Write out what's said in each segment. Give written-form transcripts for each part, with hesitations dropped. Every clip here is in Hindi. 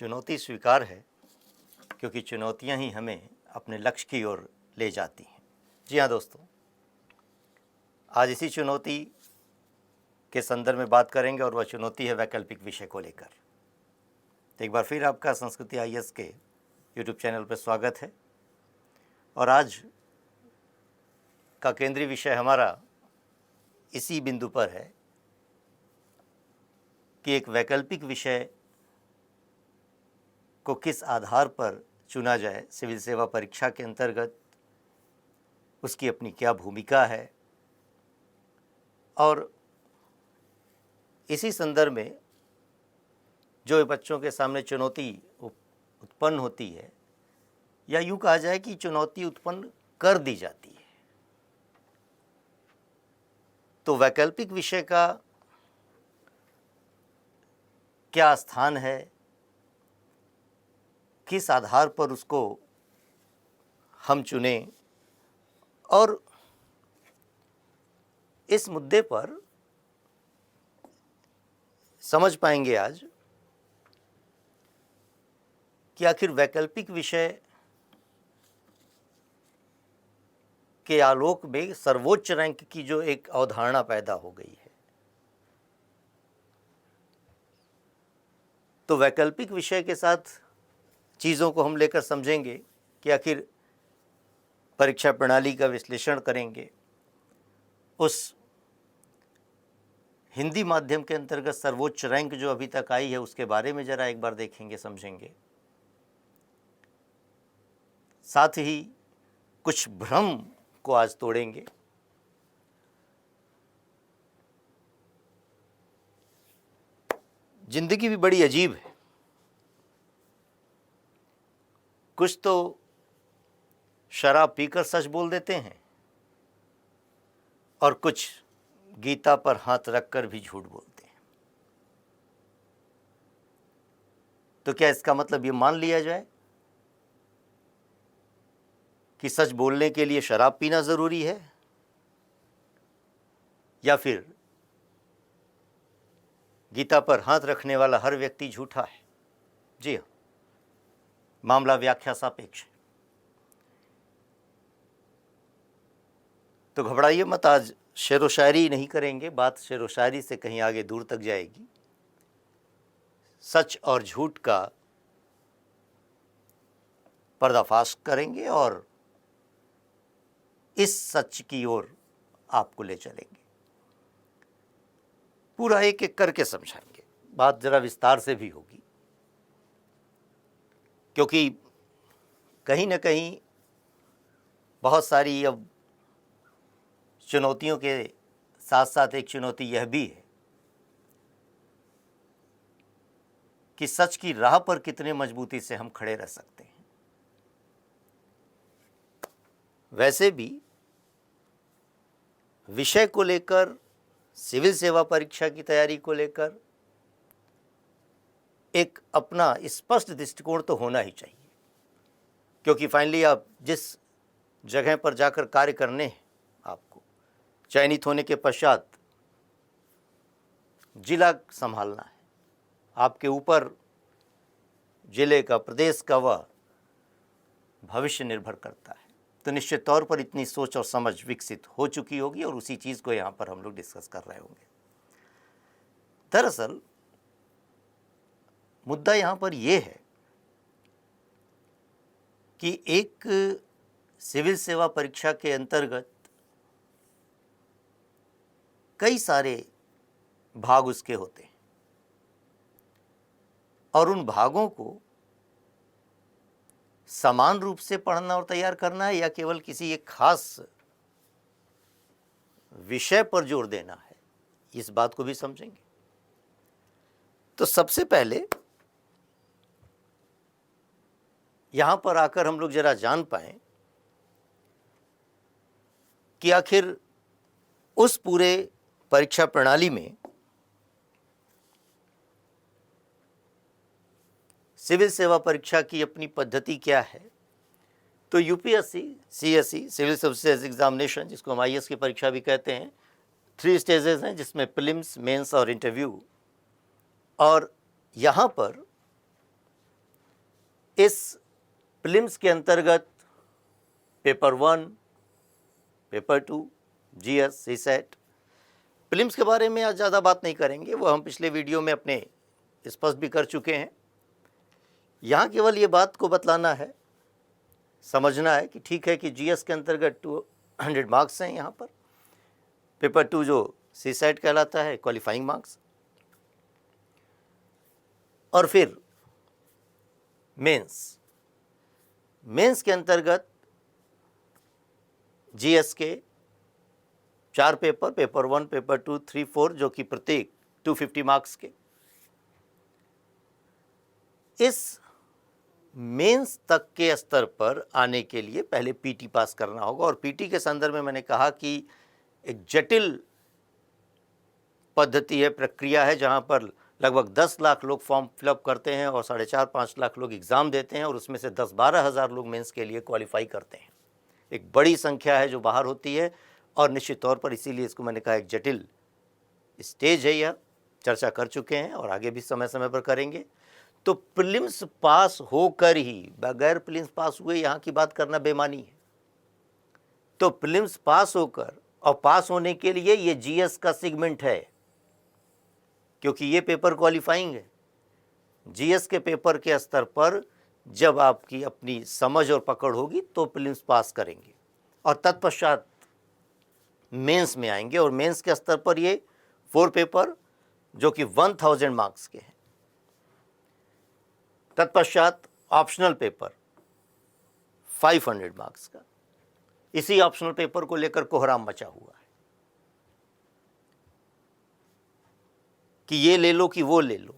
चुनौती स्वीकार है, क्योंकि चुनौतियां ही हमें अपने लक्ष्य की ओर ले जाती हैं। जी हाँ दोस्तों, आज इसी चुनौती के संदर्भ में बात करेंगे और वह चुनौती है वैकल्पिक विषय को लेकर। तो एक बार फिर आपका संस्कृति IAS के यूट्यूब चैनल पर स्वागत है और आज का केंद्रीय विषय हमारा इसी बिंदु पर है कि एक वैकल्पिक विषय को किस आधार पर चुना जाए सिविल सेवा परीक्षा के अंतर्गत, उसकी अपनी क्या भूमिका है और इसी संदर्भ में जो बच्चों के सामने चुनौती उत्पन्न होती है, या यूँ कहा जाए कि चुनौती उत्पन्न कर दी जाती है। तो वैकल्पिक विषय का क्या स्थान है, किस आधार पर उसको हम चुनें, और इस मुद्दे पर समझ पाएंगे आज कि आखिर वैकल्पिक विषय के आलोक में सर्वोच्च रैंक की जो एक अवधारणा पैदा हो गई है। तो वैकल्पिक विषय के साथ चीज़ों को हम लेकर समझेंगे कि आखिर परीक्षा प्रणाली का विश्लेषण करेंगे, उस हिंदी माध्यम के अंतर्गत सर्वोच्च रैंक जो अभी तक आई है उसके बारे में ज़रा एक बार देखेंगे, समझेंगे। साथ ही कुछ भ्रम को आज तोड़ेंगे। जिंदगी भी बड़ी अजीब है। कुछ तो शराब पीकर सच बोल देते हैं और कुछ गीता पर हाथ रखकर भी झूठ बोलते हैं। तो क्या इसका मतलब ये मान लिया जाए कि सच बोलने के लिए शराब पीना जरूरी है, या फिर गीता पर हाथ रखने वाला हर व्यक्ति झूठा है? जी हाँ, मामला व्याख्या सापेक्ष है। तो घबराइए मत, आज शेरो शायरी नहीं करेंगे, बात शेरो शायरी से कहीं आगे दूर तक जाएगी। सच और झूठ का पर्दाफाश करेंगे और इस सच की ओर आपको ले चलेंगे। पूरा एक एक करके समझाएंगे, बात जरा विस्तार से भी होगी, क्योंकि कहीं ना कहीं बहुत सारी अब चुनौतियों के साथ साथ एक चुनौती यह भी है कि सच की राह पर कितने मजबूती से हम खड़े रह सकते हैं। वैसे भी विषय को लेकर, सिविल सेवा परीक्षा की तैयारी को लेकर एक अपना स्पष्ट दृष्टिकोण तो होना ही चाहिए, क्योंकि फाइनली आप जिस जगह पर जाकर कार्य करने हैं, आपको चयनित होने के पश्चात जिला संभालना है। आपके ऊपर जिले का, प्रदेश का वह भविष्य निर्भर करता है। तो निश्चित तौर पर इतनी सोच और समझ विकसित हो चुकी होगी और उसी चीज़ को यहाँ पर हम लोग डिस्कस कर रहे होंगे। दरअसल मुद्दा यहाँ पर यह है कि एक सिविल सेवा परीक्षा के अंतर्गत कई सारे भाग उसके होते हैं और उन भागों को समान रूप से पढ़ना और तैयार करना है, या केवल किसी एक खास विषय पर जोर देना है, इस बात को भी समझेंगे। तो सबसे पहले यहां पर आकर हम लोग जरा जान पाएं कि आखिर उस पूरे परीक्षा प्रणाली में सिविल सेवा परीक्षा की अपनी पद्धति क्या है। तो UPSC, CSE, civil services examination, जिसको हम IAS की परीक्षा भी कहते हैं, 3 स्टेजेस हैं, जिसमें प्रीलिम्स, मेंस और इंटरव्यू। और यहाँ पर इस प्रीलिम्स के अंतर्गत paper 1, paper 2, GS, CSAT, prelims के बारे में आज ज़्यादा बात नहीं करेंगे, वो हम पिछले वीडियो में अपने स्पष्ट भी कर चुके हैं। यहाँ केवल ये बात को बतलाना है, समझना है कि ठीक है कि जीएस के अंतर्गत 200 मार्क्स हैं यहाँ पर, पेपर 2 जो सीसेट कहलाता है क्वालिफाइंग मार्क्स, और फिर मेंस के अंतर्गत जीएस के 4 पेपर, पेपर 1, पेपर 2, 3, 4 जो कि प्रत्येक 250 मार्क्स के। इस मेंस तक के स्तर पर आने के लिए पहले पीटी पास करना होगा, और पीटी के संदर्भ में मैंने कहा कि एक जटिल पद्धति है, प्रक्रिया है, जहां पर लगभग 10 लाख लोग फॉर्म फिलअप करते हैं और 4.5-5 लाख लोग एग्ज़ाम देते हैं, और उसमें से 10-12 हज़ार लोग मेंस के लिए क्वालिफाई करते हैं। एक बड़ी संख्या है जो बाहर होती है, और निश्चित तौर पर इसीलिए इसको मैंने कहा एक जटिल स्टेज है, यह चर्चा कर चुके हैं और आगे भी समय समय पर करेंगे। तो प्रीलिम्स पास होकर ही, बगैर प्रीलिम्स पास हुए यहाँ की बात करना बेमानी है। तो प्रीलिम्स पास होकर, और पास होने के लिए ये जीएस का सेगमेंट है, क्योंकि ये पेपर क्वालिफाइंग है। जीएस के पेपर के स्तर पर जब आपकी अपनी समझ और पकड़ होगी तो प्रीलिम्स पास करेंगे, और तत्पश्चात मेंस में आएंगे, और मेंस के स्तर पर ये 4 पेपर जो कि 1000 मार्क्स के हैं। तत्पश्चात ऑप्शनल पेपर 500 मार्क्स का। इसी ऑप्शनल पेपर को लेकर कोहराम मचा हुआ है कि ये ले लो कि वो ले लो,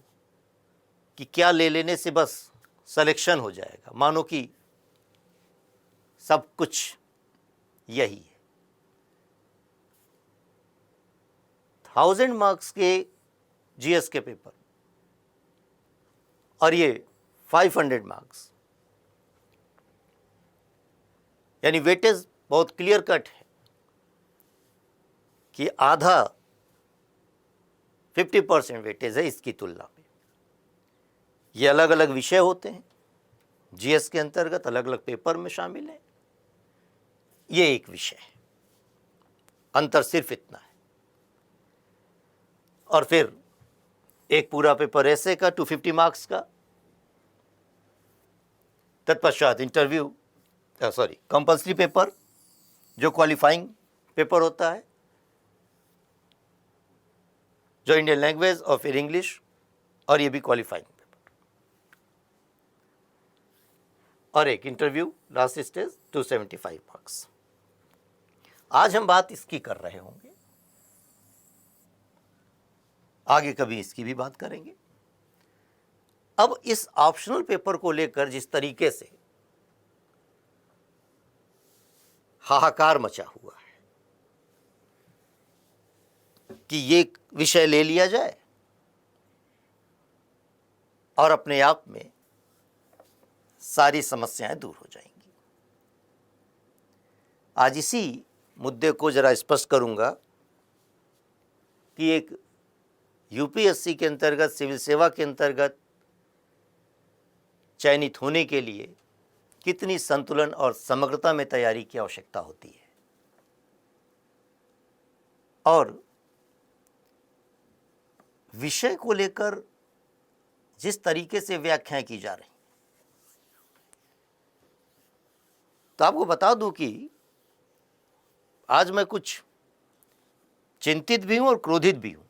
कि क्या ले लेने से बस सिलेक्शन हो जाएगा, मानो कि सब कुछ यही है। 1000 मार्क्स के जीएस के पेपर और ये 500 मार्क्स, यानी वेटेज बहुत क्लियर कट है कि आधा 50% वेटेज है इसकी तुलना में। ये अलग अलग विषय होते हैं, जीएस के अंतर्गत अलग अलग पेपर में शामिल है। ये एक विषय है, अंतर सिर्फ इतना है। और फिर एक पूरा पेपर ऐसे का 250 मार्क्स का, तत्पश्चात इंटरव्यू, कंपल्सरी पेपर जो क्वालिफाइंग पेपर होता है, जो इंडियन लैंग्वेज और फिर इंग्लिश, और ये भी क्वालिफाइंग पेपर, और एक इंटरव्यू लास्ट स्टेज 275 मार्क्स। आज हम बात इसकी कर रहे होंगे, आगे कभी इसकी भी बात करेंगे। अब इस ऑप्शनल पेपर को लेकर जिस तरीके से हाहाकार मचा हुआ है कि ये विषय ले लिया जाए और अपने आप में सारी समस्याएं दूर हो जाएंगी। आज इसी मुद्दे को जरा स्पष्ट करूंगा कि एक यूपीएससी के अंतर्गत, सिविल सेवा के अंतर्गत चयनित होने के लिए कितनी संतुलन और समग्रता में तैयारी की आवश्यकता होती है, और विषय को लेकर जिस तरीके से व्याख्याएं की जा रही, तो आपको बता दूं कि आज मैं कुछ चिंतित भी हूं और क्रोधित भी हूं।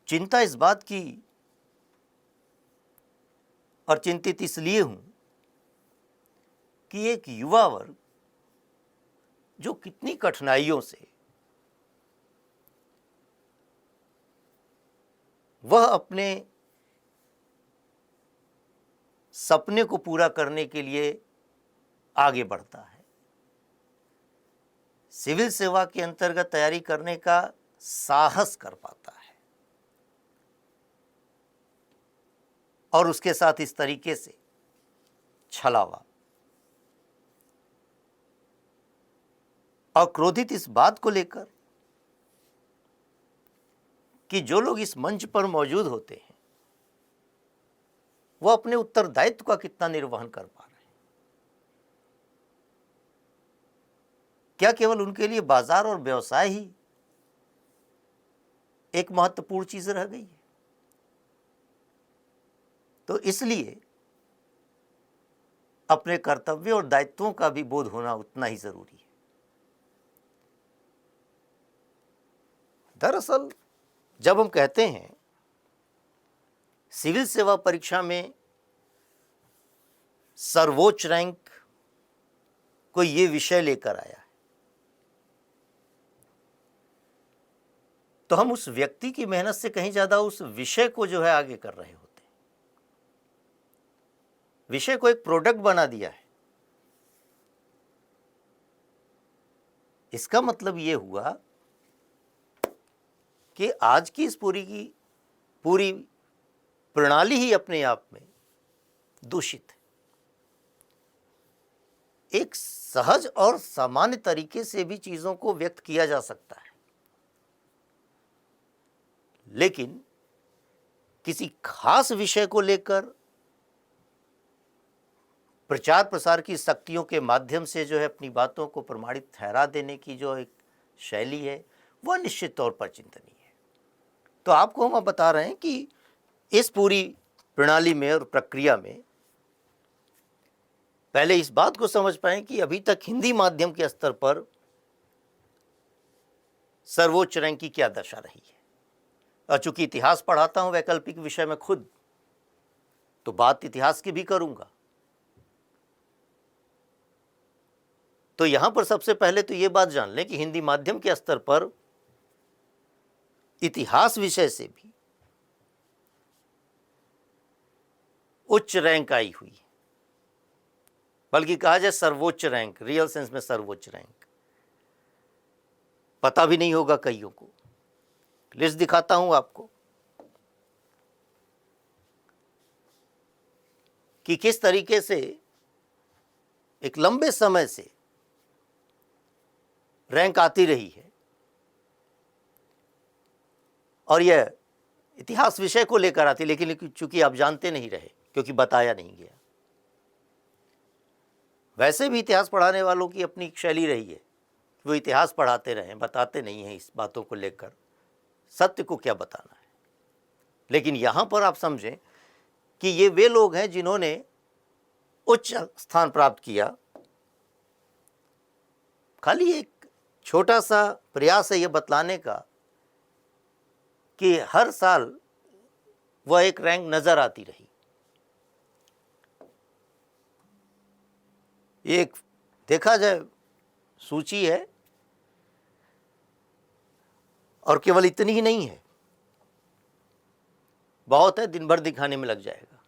चिंता इस बात की और चिंतित इसलिए हूं कि एक युवा वर्ग जो कितनी कठिनाइयों से वह अपने सपने को पूरा करने के लिए आगे बढ़ता है, सिविल सेवा के अंतर्गत तैयारी करने का साहस कर पाता है, और उसके साथ इस तरीके से छलावा और क्रोधित इस बात को लेकर कि जो लोग इस मंच पर मौजूद होते हैं वो अपने उत्तरदायित्व का कितना निर्वहन कर पा रहे हैं। क्या केवल उनके लिए बाजार और व्यवसाय ही एक महत्वपूर्ण चीज रह गई है? तो इसलिए अपने कर्तव्यों और दायित्वों का भी बोध होना उतना ही जरूरी है। दरअसल जब हम कहते हैं सिविल सेवा परीक्षा में सर्वोच्च रैंक कोई ये विषय लेकर आया है, तो हम उस व्यक्ति की मेहनत से कहीं ज्यादा उस विषय को जो है आगे कर रहे होते हैं। विषय को एक प्रोडक्ट बना दिया है। इसका मतलब यह हुआ कि आज की इस पूरी प्रणाली ही अपने आप में दूषित है। एक सहज और सामान्य तरीके से भी चीजों को व्यक्त किया जा सकता है, लेकिन किसी खास विषय को लेकर प्रचार प्रसार की शक्तियों के माध्यम से जो है अपनी बातों को प्रमाणित ठहरा देने की जो एक शैली है, वह निश्चित तौर पर चिंतनीय है। तो आपको हम बता रहे हैं कि इस पूरी प्रणाली में और प्रक्रिया में पहले इस बात को समझ पाएं कि अभी तक हिंदी माध्यम के स्तर पर सर्वोच्च रैंक की क्या दशा रही है। और चूंकि इतिहास पढ़ाता हूं वैकल्पिक विषय में खुद, तो बात इतिहास की भी करूंगा। तो यहां पर सबसे पहले तो यह बात जान लें कि हिंदी माध्यम के स्तर पर इतिहास विषय से भी उच्च रैंक आई हुई है, बल्कि कहा जाए सर्वोच्च रैंक, रियल सेंस में सर्वोच्च रैंक। पता भी नहीं होगा कईयों को। लिस्ट दिखाता हूं आपको कि किस तरीके से एक लंबे समय से रैंक आती रही है, और यह इतिहास विषय को लेकर आती, लेकिन चूंकि आप जानते नहीं रहे क्योंकि बताया नहीं गया। वैसे भी इतिहास पढ़ाने वालों की अपनी एक शैली रही है, वो इतिहास पढ़ाते रहे, बताते नहीं हैं इस बातों को लेकर सत्य को क्या बताना है। लेकिन यहां पर आप समझें कि ये वे लोग हैं जिन्होंने उच्च स्थान प्राप्त किया। खाली एक छोटा सा प्रयास है यह बतलाने का कि हर साल वह एक रैंक नजर आती रही। एक देखा जाए सूची है, और केवल इतनी ही नहीं है, बहुत है, दिन भर दिखाने में लग जाएगा।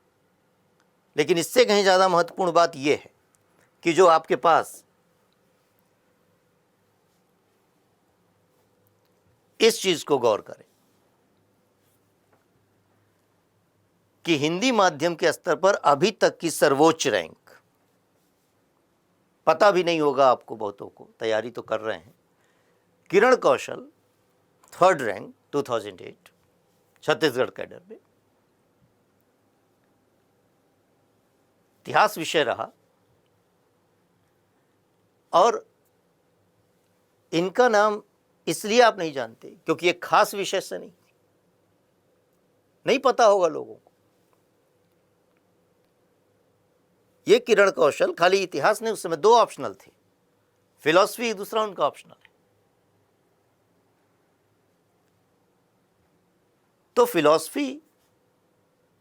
लेकिन इससे कहीं ज्यादा महत्वपूर्ण बात यह है कि जो आपके पास इस चीज को गौर करें कि हिंदी माध्यम के स्तर पर अभी तक की सर्वोच्च रैंक, पता भी नहीं होगा आपको, बहुतों को, तैयारी तो कर रहे हैं। Kiran Kaushal 3rd rank 2008 Chhattisgarh cadre में, इतिहास विषय रहा। और इनका नाम इसलिए आप नहीं जानते क्योंकि एक खास विषय से नहीं पता होगा लोगों को। ये किरण कौशल खाली इतिहास ने, उस समय 2 ऑप्शनल थे, फिलॉसफी दूसरा उनका ऑप्शनल है। तो फिलॉसफी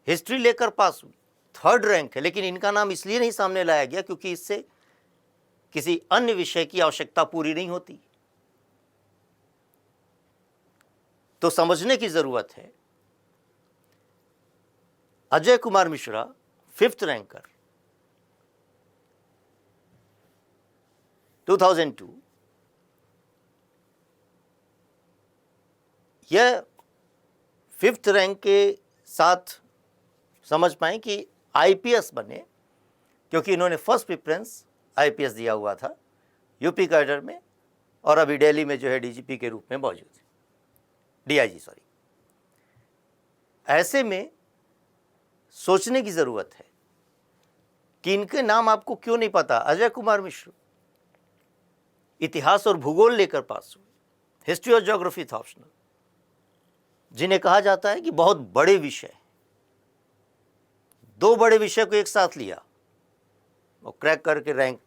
हिस्ट्री लेकर पास हुई, 3rd रैंक है, लेकिन इनका नाम इसलिए नहीं सामने लाया गया क्योंकि इससे किसी अन्य विषय की आवश्यकता पूरी नहीं होती। तो समझने की जरूरत है, अजय कुमार मिश्रा 5th रैंकर 2002, यह 5th रैंक के साथ समझ पाएं कि आईपीएस बने क्योंकि इन्होंने फर्स्ट प्रेफरेंस आईपीएस दिया हुआ था यूपी कैडर में, और अभी दिल्ली में जो है डीजीपी के रूप में मौजूद है, डीआईजी सॉरी। ऐसे में सोचने की जरूरत है कि इनके नाम आपको क्यों नहीं पता। अजय कुमार मिश्र इतिहास और भूगोल लेकर पास हुए, हिस्ट्री और ज्योग्राफी था ऑप्शनल, जिन्हें कहा जाता है कि बहुत बड़े विषय, 2 बड़े विषय को एक साथ लिया और क्रैक करके रैंक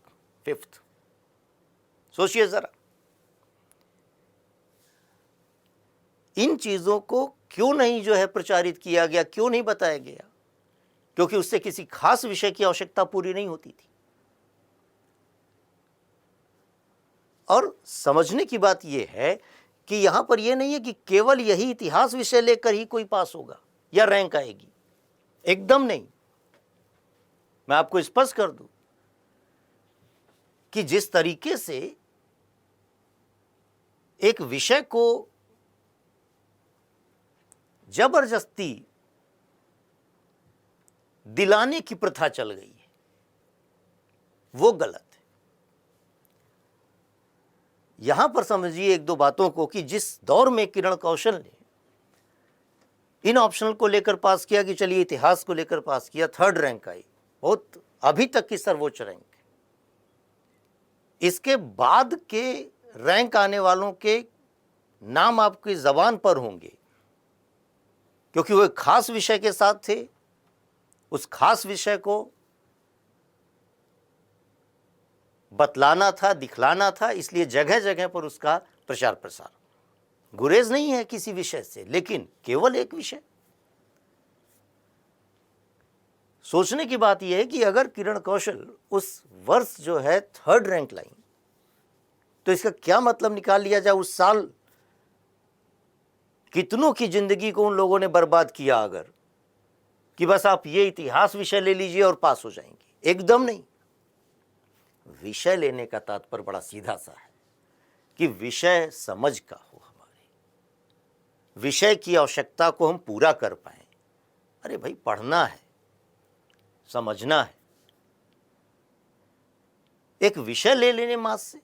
5th। सोचिए जरा, इन चीजों को क्यों नहीं जो है प्रचारित किया गया, क्यों नहीं बताया गया? क्योंकि उससे किसी खास विषय की आवश्यकता पूरी नहीं होती थी। और समझने की बात यह है कि यहां पर यह नहीं है कि केवल यही इतिहास विषय लेकर ही कोई पास होगा या रैंक आएगी, एकदम नहीं। मैं आपको स्पष्ट कर दूं कि जिस तरीके से एक विषय को जबरदस्ती दिलाने की प्रथा चल गई है, वो गलत है। यहां पर समझिए 1-2 बातों को कि जिस दौर में किरण कौशल ने इन ऑप्शनल को लेकर पास किया कि चलिए इतिहास को लेकर पास किया, 3rd रैंक आई, बहुत अभी तक की सर्वोच्च रैंक है। इसके बाद के रैंक आने वालों के नाम आपकी जबान पर होंगे, क्योंकि वो एक खास विषय के साथ थे, उस खास विषय को बतलाना था, दिखलाना था, इसलिए जगह जगह पर उसका प्रचार प्रसार। गुरेज नहीं है किसी विषय से, लेकिन केवल एक विषय। सोचने की बात यह है कि अगर किरण कौशल उस वर्ष जो है 3rd रैंक लाई, तो इसका क्या मतलब निकाल लिया जाए? उस साल कितनों की जिंदगी को उन लोगों ने बर्बाद किया अगर, कि बस आप ये इतिहास विषय ले लीजिए और पास हो जाएंगे। एकदम नहीं। विषय लेने का तात्पर्य बड़ा सीधा सा है कि विषय समझ का हो, हमारे विषय की आवश्यकता को हम पूरा कर पाए। अरे भाई, पढ़ना है, समझना है। एक विषय ले लेने मास से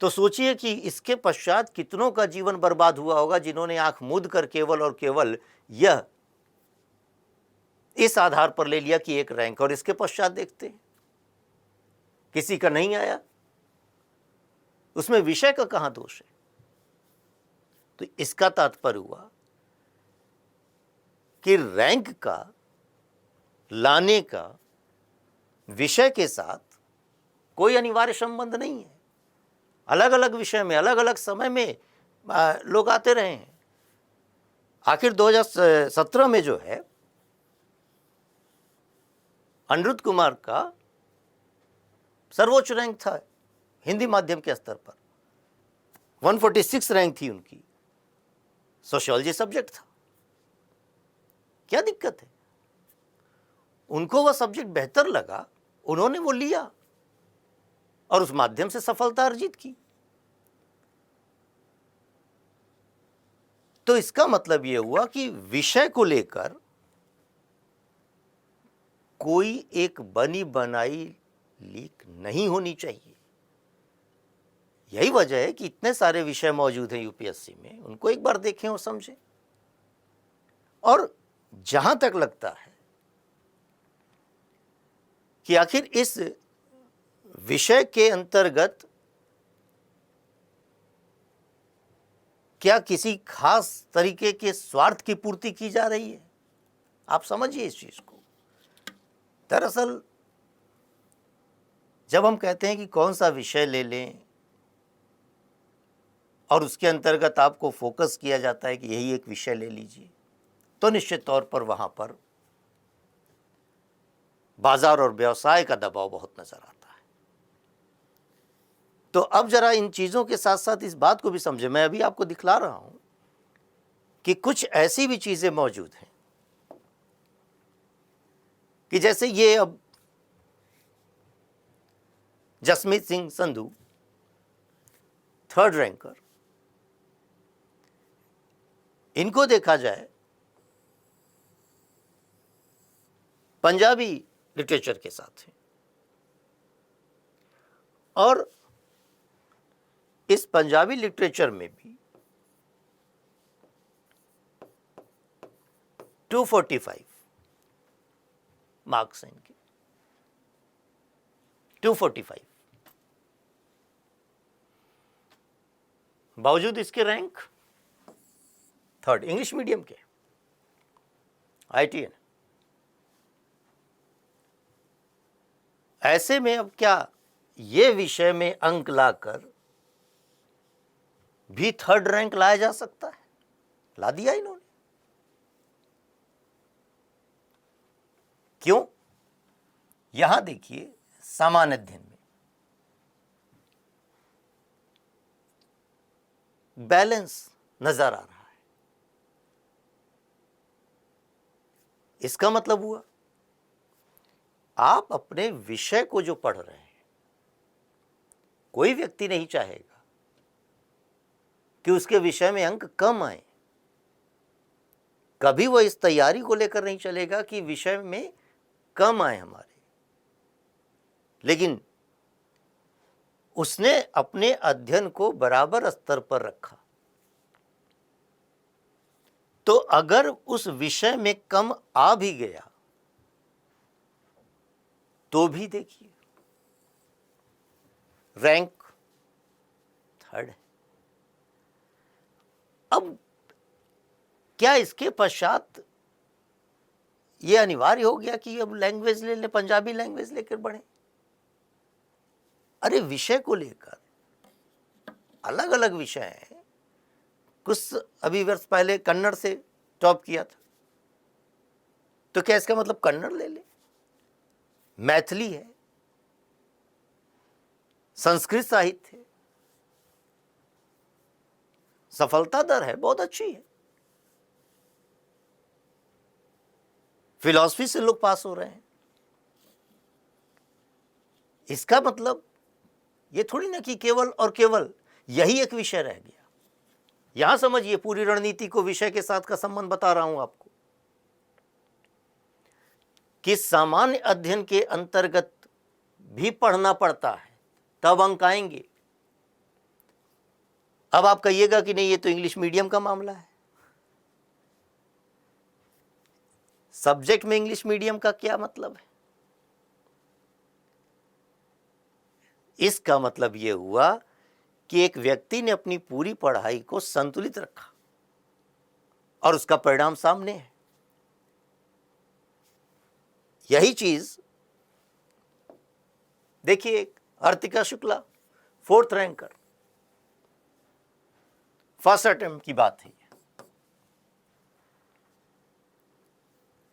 तो सोचिए कि इसके पश्चात कितनों का जीवन बर्बाद हुआ होगा, जिन्होंने आंख मूंद कर केवल और केवल यह इस आधार पर ले लिया कि एक रैंक, और इसके पश्चात देखते हैं किसी का नहीं आया। उसमें विषय का कहां दोष है? तो इसका तात्पर्य हुआ कि रैंक का लाने का विषय के साथ कोई अनिवार्य संबंध नहीं है। अलग अलग विषय में अलग अलग समय में लोग आते रहे हैं। आखिर 2017 में जो है अनिरुद्ध कुमार का सर्वोच्च रैंक था हिंदी माध्यम के स्तर पर, 146 रैंक थी उनकी, सोशियोलॉजी सब्जेक्ट था। क्या दिक्कत है? उनको वह सब्जेक्ट बेहतर लगा, उन्होंने वो लिया और उस माध्यम से सफलता अर्जित की। तो इसका मतलब यह हुआ कि विषय को लेकर कोई एक बनी बनाई लीक नहीं होनी चाहिए। यही वजह है कि इतने सारे विषय मौजूद हैं यूपीएससी में, उनको एक बार देखें और समझें। और जहां तक लगता है कि आखिर इस विषय के अंतर्गत क्या किसी खास तरीके के स्वार्थ की पूर्ति की जा रही है, आप समझिए इस चीज को। दरअसल जब हम कहते हैं कि कौन सा विषय ले लें और उसके अंतर्गत आपको फोकस किया जाता है कि यही एक विषय ले लीजिए, तो निश्चित तौर पर वहां पर बाजार और व्यवसाय का दबाव बहुत नजर आता है। तो अब जरा इन चीजों के साथ साथ इस बात को भी समझे। मैं अभी आपको दिखला रहा हूं कि कुछ ऐसी भी चीजें मौजूद हैं कि जैसे ये अब जसमीत सिंह संधू 3rd रैंकर, इनको देखा जाए पंजाबी लिटरेचर के साथ है, और इस पंजाबी लिटरेचर में भी 245 मार्क्स हैं इनके 245। बावजूद इसके रैंक थर्ड, इंग्लिश मीडियम के IITN। ऐसे में अब क्या ये विषय में अंक लाकर भी थर्ड रैंक लाया जा सकता है? ला दिया इन्होंने। क्यों? यहां देखिए सामान्य अध्ययन में बैलेंस नजर आ रहा है। इसका मतलब हुआ आप अपने विषय को जो पढ़ रहे हैं, कोई व्यक्ति नहीं चाहेगा कि उसके विषय में अंक कम आए। कभी वह इस तैयारी को लेकर नहीं चलेगा कि विषय में कम आए हमारे, लेकिन उसने अपने अध्ययन को बराबर स्तर पर रखा। तो अगर उस विषय में कम आ भी गया तो भी देखिए रैंक थर्ड है। अब क्या इसके पश्चात ये अनिवार्य हो गया कि अब लैंग्वेज ले ले, पंजाबी लैंग्वेज लेकर बढ़े? अरे विषय को लेकर अलग अलग विषय हैं। कुछ अभी वर्ष पहले कन्नड़ से टॉप किया था, तो क्या इसका मतलब कन्नड़ ले ले? मैथिली है, संस्कृत साहित्य है, सफलता दर है बहुत अच्छी है। फिलॉसफी से लोग पास हो रहे हैं। इसका मतलब ये थोड़ी ना कि केवल और केवल यही एक विषय रह गया। यहां समझिए पूरी रणनीति को विषय के साथ का संबंध बता रहा हूं आपको कि सामान्य अध्ययन के अंतर्गत भी पढ़ना पड़ता है, तब अंक आएंगे। अब आप कहिएगा कि नहीं ये तो इंग्लिश मीडियम का मामला है। सब्जेक्ट में इंग्लिश मीडियम का क्या मतलब है? इसका मतलब यह हुआ कि एक व्यक्ति ने अपनी पूरी पढ़ाई को संतुलित रखा और उसका परिणाम सामने है। यही चीज देखिए, Artika Shukla 4th ranker, first attempt की बात है।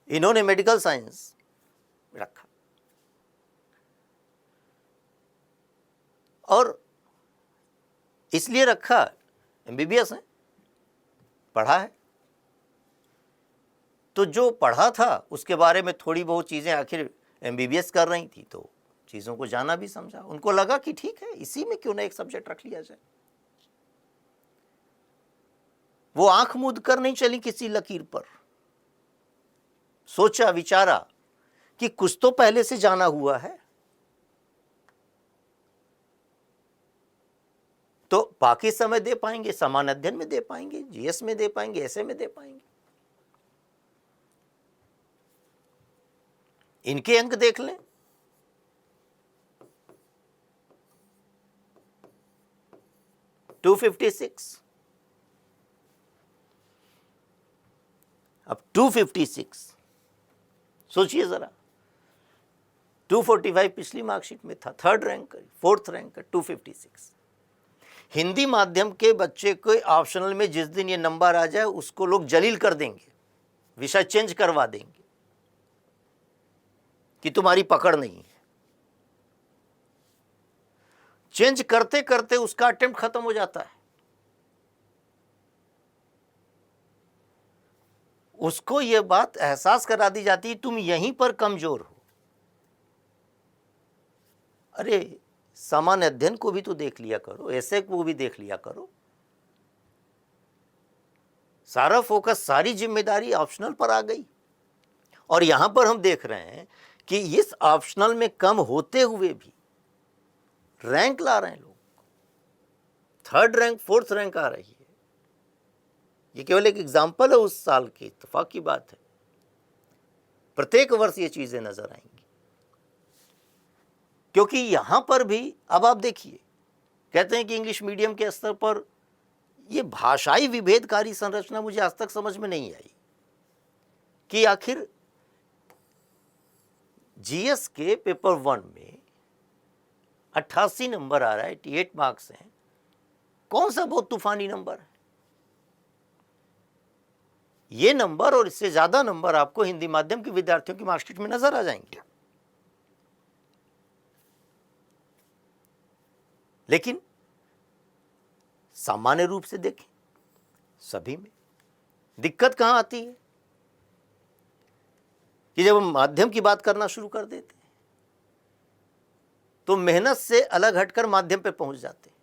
इन्होंने मेडिकल साइंस रखा और इसलिए रखा, MBBS है, पढ़ा है, तो जो पढ़ा था उसके बारे में थोड़ी बहुत चीजें, आखिर MBBS कर रही थी तो चीजों को जाना भी समझा। उनको लगा कि ठीक है, इसी में क्यों ना एक सब्जेक्ट रख लिया जाए। वो आंख मूंद कर नहीं चली किसी लकीर पर, सोचा विचारा कि कुछ तो पहले से जाना हुआ है, तो बाकी समय दे पाएंगे, सामान्य अध्ययन में दे पाएंगे, GS में दे पाएंगे, ऐसे में दे पाएंगे। इनके अंक देख लें, $256। अब 256 सोचिए जरा, 245 पिछली मार्कशीट में था, 3rd rank, 4th rank, 256। Hindi माध्यम के बच्चे को ऑप्शनल में जिस दिन ये नंबर आ जाए उसको लोग जलील कर देंगे, विषय चेंज करवा देंगे कि तुम्हारी पकड़ नहीं है। चेंज करते करते उसका अटेम्प्ट खत्म हो जाता है। उसको यह बात एहसास करा दी जाती है तुम यहीं पर कमजोर हो। अरे सामान्य अध्ययन को भी तो देख लिया करो, ऐसे को भी देख लिया करो। सारा फोकस, सारी जिम्मेदारी ऑप्शनल पर आ गई। और यहां पर हम देख रहे हैं कि इस ऑप्शनल में कम होते हुए भी रैंक ला रहे हैं लोग। 3rd रैंक, 4th रैंक आ रही है। ये केवल एक एग्जाम्पल है उस साल की, इत्तेफाक की बात है। प्रत्येक वर्ष ये चीजें नजर आएंगी, क्योंकि यहां पर भी अब आप देखिए, कहते हैं कि इंग्लिश मीडियम के स्तर पर ये भाषाई विभेदकारी संरचना मुझे आज तक समझ में नहीं आई कि आखिर जीएस के पेपर 1 में 88 नंबर आ रहा है, 88 मार्क्स हैं, कौन सा बहुत तूफानी नंबर है? ये नंबर और इससे ज्यादा नंबर आपको हिंदी माध्यम के विद्यार्थियों की मार्कशीट में नजर आ जाएंगे। लेकिन सामान्य रूप से देखें, सभी में दिक्कत कहां आती है कि जब हम माध्यम की बात करना शुरू कर देते हैं तो मेहनत से अलग हटकर माध्यम पे पहुंच जाते हैं।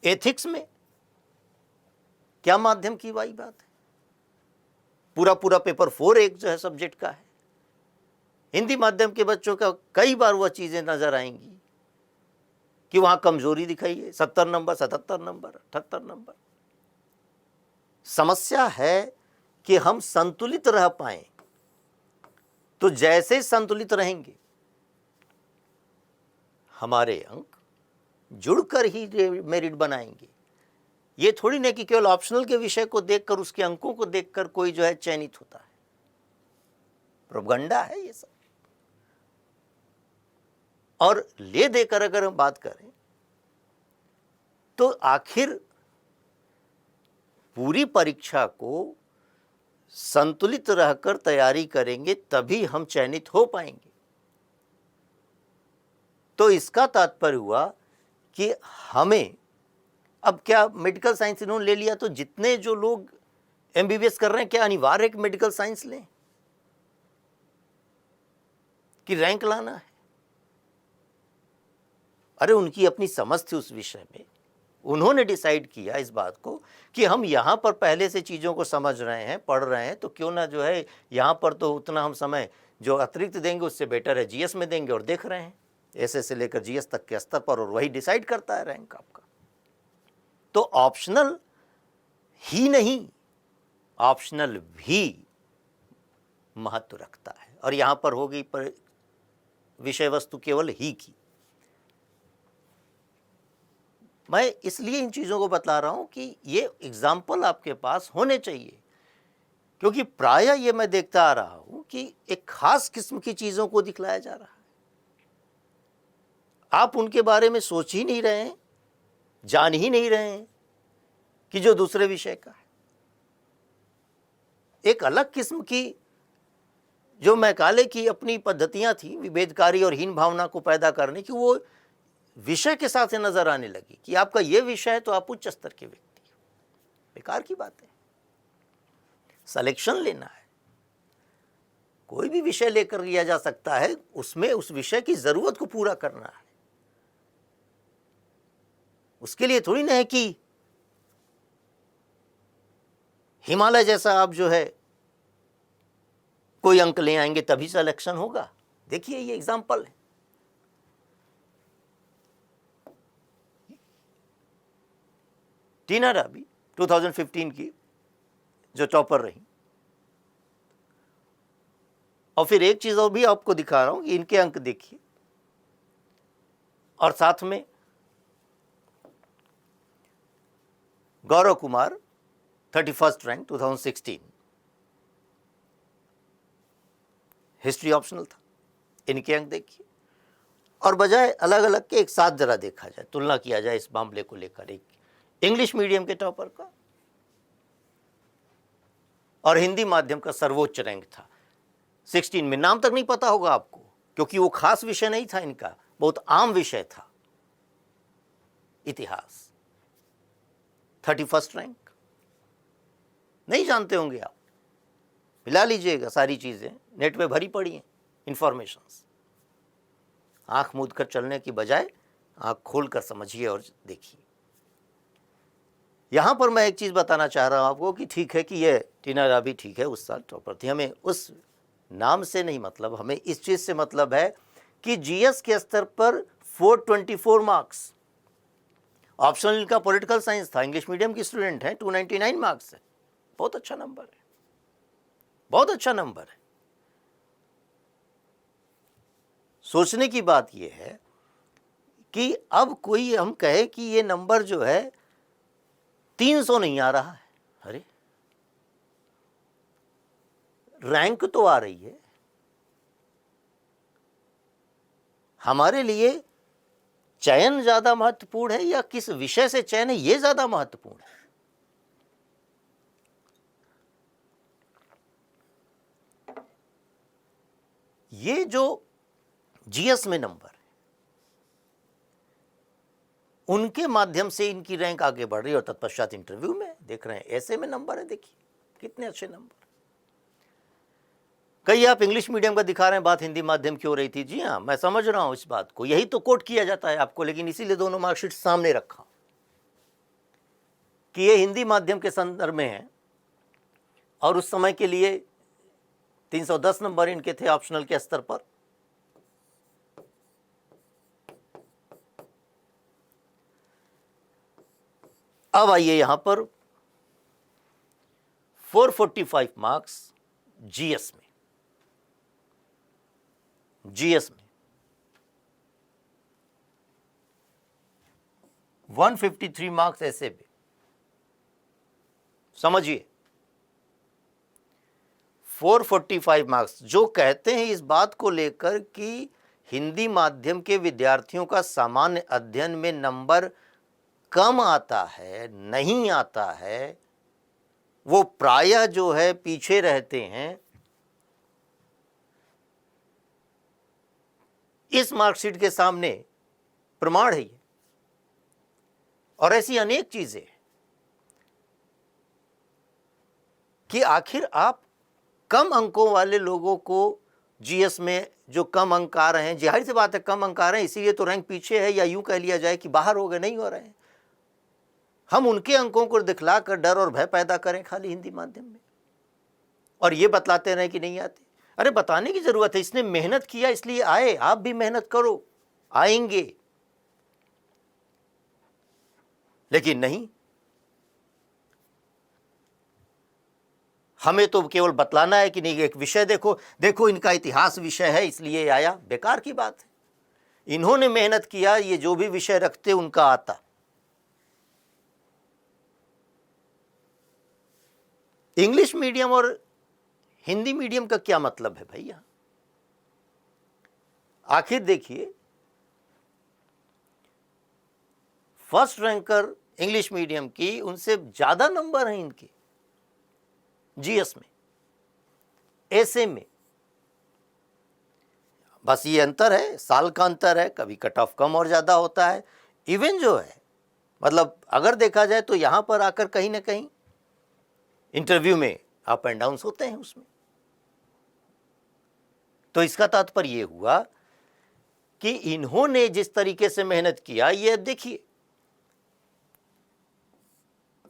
एथिक्स में क्या माध्यम की वही बात है, पूरा पूरा पेपर 4 एक जो है सब्जेक्ट का है। हिंदी माध्यम के बच्चों का कई बार वह चीजें नजर आएंगी कि वहां कमजोरी दिखाई है, 70 नंबर, 77 नंबर, 78 नंबर। समस्या है कि हम संतुलित रह पाए, तो जैसे संतुलित रहेंगे हमारे अंक जुड़कर ही मेरिट बनाएंगे। ये थोड़ी नहीं कि केवल ऑप्शनल के विषय को देखकर, उसके अंकों को देखकर कोई जो है चयनित होता है। प्रोपगंडा है ये सब। और ले देकर अगर हम बात करें तो आखिर पूरी परीक्षा को संतुलित रहकर तैयारी करेंगे तभी हम चयनित हो पाएंगे। तो इसका तात्पर्य हुआ कि हमें अब क्या मेडिकल साइंस इन्होंने ले लिया तो जितने जो लोग एमबीबीएस कर रहे हैं क्या अनिवार्य एक मेडिकल साइंस लें कि रैंक लाना है? अरे उनकी अपनी समझ थी उस विषय में, उन्होंने डिसाइड किया इस बात को कि हम यहाँ पर पहले से चीज़ों को समझ रहे हैं, पढ़ रहे हैं, तो क्यों ना जो है यहाँ पर तो उतना हम समय जो अतिरिक्त देंगे उससे बेटर है जीएस में देंगे। और देख रहे हैं एसए से लेकर जीएस तक के स्तर पर, और वही डिसाइड करता है रैंक आपका। तो ऑप्शनल ही नहीं, ऑप्शनल भी महत्व रखता है। और यहाँ पर होगी पर विषय वस्तु केवल ही की। मैं इसलिए इन चीज़ों को बता रहा हूं कि ये एग्जाम्पल आपके पास होने चाहिए, क्योंकि प्रायः ये मैं देखता आ रहा हूं कि एक खास किस्म की चीज़ों को दिखलाया जा रहा है। आप उनके बारे में सोच ही नहीं रहे हैं, जान ही नहीं रहे हैं कि जो दूसरे विषय का है। एक अलग किस्म की जो मैकाले की अपनी पद्धतियां थी विभेदकारी और हीन भावना को पैदा करने की, वो विषय के साथ नजर आने लगी कि आपका यह विषय है तो आप उच्च स्तर के व्यक्ति हो। बेकार की बात है। सिलेक्शन लेना है, कोई भी विषय लेकर लिया जा सकता है, उसमें उस विषय की जरूरत को पूरा करना है। उसके लिए थोड़ी ना है कि हिमालय जैसा आप जो है कोई अंक ले आएंगे तभी सिलेक्शन होगा। देखिए ये एग्जाम्पल है। टीना राबी 2015 की जो टॉपर रही। और फिर एक चीज और भी आपको दिखा रहा हूं कि इनके अंक देखिए, और साथ में Gaurav Kumar 31st rank 2016, history optional था। इनके अंक देखिए, और बजाय अलग अलग के एक साथ जरा देखा जाए, तुलना किया जाए इस मामले को लेकर। एक इंग्लिश मीडियम के टॉपर का और हिंदी माध्यम का सर्वोच्च रैंक था 16 में। नाम तक नहीं पता होगा आपको, क्योंकि वो खास विषय नहीं था इनका, बहुत आम विषय था, इतिहास। 31st रैंक नहीं जानते होंगे आप, मिला लीजिएगा, सारी चीजें नेट पे भरी पड़ी हैं इंफॉर्मेशंस। आंख मूंद कर चलने की बजाय आंख खोल कर समझिए और देखिए। यहां पर मैं एक चीज बताना चाह रहा हूं आपको कि ठीक है कि ये टीना राबी ठीक है उस साल टॉपर थी, हमें उस नाम से नहीं मतलब, हमें इस चीज से मतलब है कि जीएस के स्तर पर 424 मार्क्स। ऑप्शनल का पॉलिटिकल साइंस था, इंग्लिश मीडियम की स्टूडेंट है, 299 मार्क्स है। बहुत अच्छा नंबर है, बहुत अच्छा नंबर है। सोचने की बात यह है कि अब कोई हम कहे कि ये नंबर जो है 300 नहीं आ रहा है, अरे रैंक तो आ रही है। हमारे लिए चयन ज्यादा महत्वपूर्ण है या किस विषय से चयन है, ये ज्यादा महत्वपूर्ण है। ये जो जीएस में नंबर है, उनके माध्यम से इनकी रैंक आगे बढ़ रही है और तत्पश्चात इंटरव्यू में देख रहे हैं ऐसे में नंबर है, देखिए कितने अच्छे नंबर। कई आप इंग्लिश मीडियम का दिखा रहे हैं, बात हिंदी माध्यम की हो रही थी। जी हाँ, मैं समझ रहा हूं इस बात को, यही तो कोट किया जाता है आपको, लेकिन इसीलिए दोनों मार्कशीट सामने रखा कि ये हिंदी माध्यम के संदर्भ में है और उस समय के लिए 310 नंबर इनके थे ऑप्शनल के स्तर पर। अब आइए यहां पर 445 मार्क्स जीएस में, जीएस में 153 मार्क्स ऐसे भी, समझिए 445 मार्क्स, जो कहते हैं इस बात को लेकर कि हिंदी माध्यम के विद्यार्थियों का सामान्य अध्ययन में नंबर कम आता है, नहीं आता है, वो प्रायः जो है पीछे रहते हैं, इस मार्कशीट के सामने प्रमाण है ये। और ऐसी अनेक चीजें कि आखिर आप कम अंकों वाले लोगों को जीएस में जो कम अंक आ रहे हैं, जाहिर सी बात है कम अंक आ रहे हैं इसीलिए तो रैंक पीछे है, या यूं कह लिया जाए कि बाहर हो गए, नहीं हो रहे हैं। हम उनके अंकों को दिखलाकर डर और भय पैदा करें खाली हिंदी माध्यम में और ये बतलाते रहे कि नहीं आते। अरे बताने की जरूरत है, इसने मेहनत किया इसलिए आए, आप भी मेहनत करो, आएंगे। लेकिन नहीं, हमें तो केवल बतलाना है कि नहीं एक विषय देखो, देखो इनका इतिहास विषय है इसलिए आया। बेकार की बात है, इन्होंने मेहनत किया, ये जो भी विषय रखते उनका आता। इंग्लिश मीडियम और हिंदी मीडियम का क्या मतलब है भैया? आखिर देखिए, फर्स्ट रैंकर इंग्लिश मीडियम की उनसे ज्यादा नंबर हैं इनके जीएस में, एसए में। बस ये अंतर है, साल का अंतर है, कभी कट ऑफ कम और ज्यादा होता है। इवन जो है मतलब अगर देखा जाए तो यहां पर आकर कहीं ना कहीं इंटरव्यू में अप एंड डाउन होते हैं उसमें। तो इसका तात्पर्य यह हुआ कि इन्होंने जिस तरीके से मेहनत किया, ये देखिए,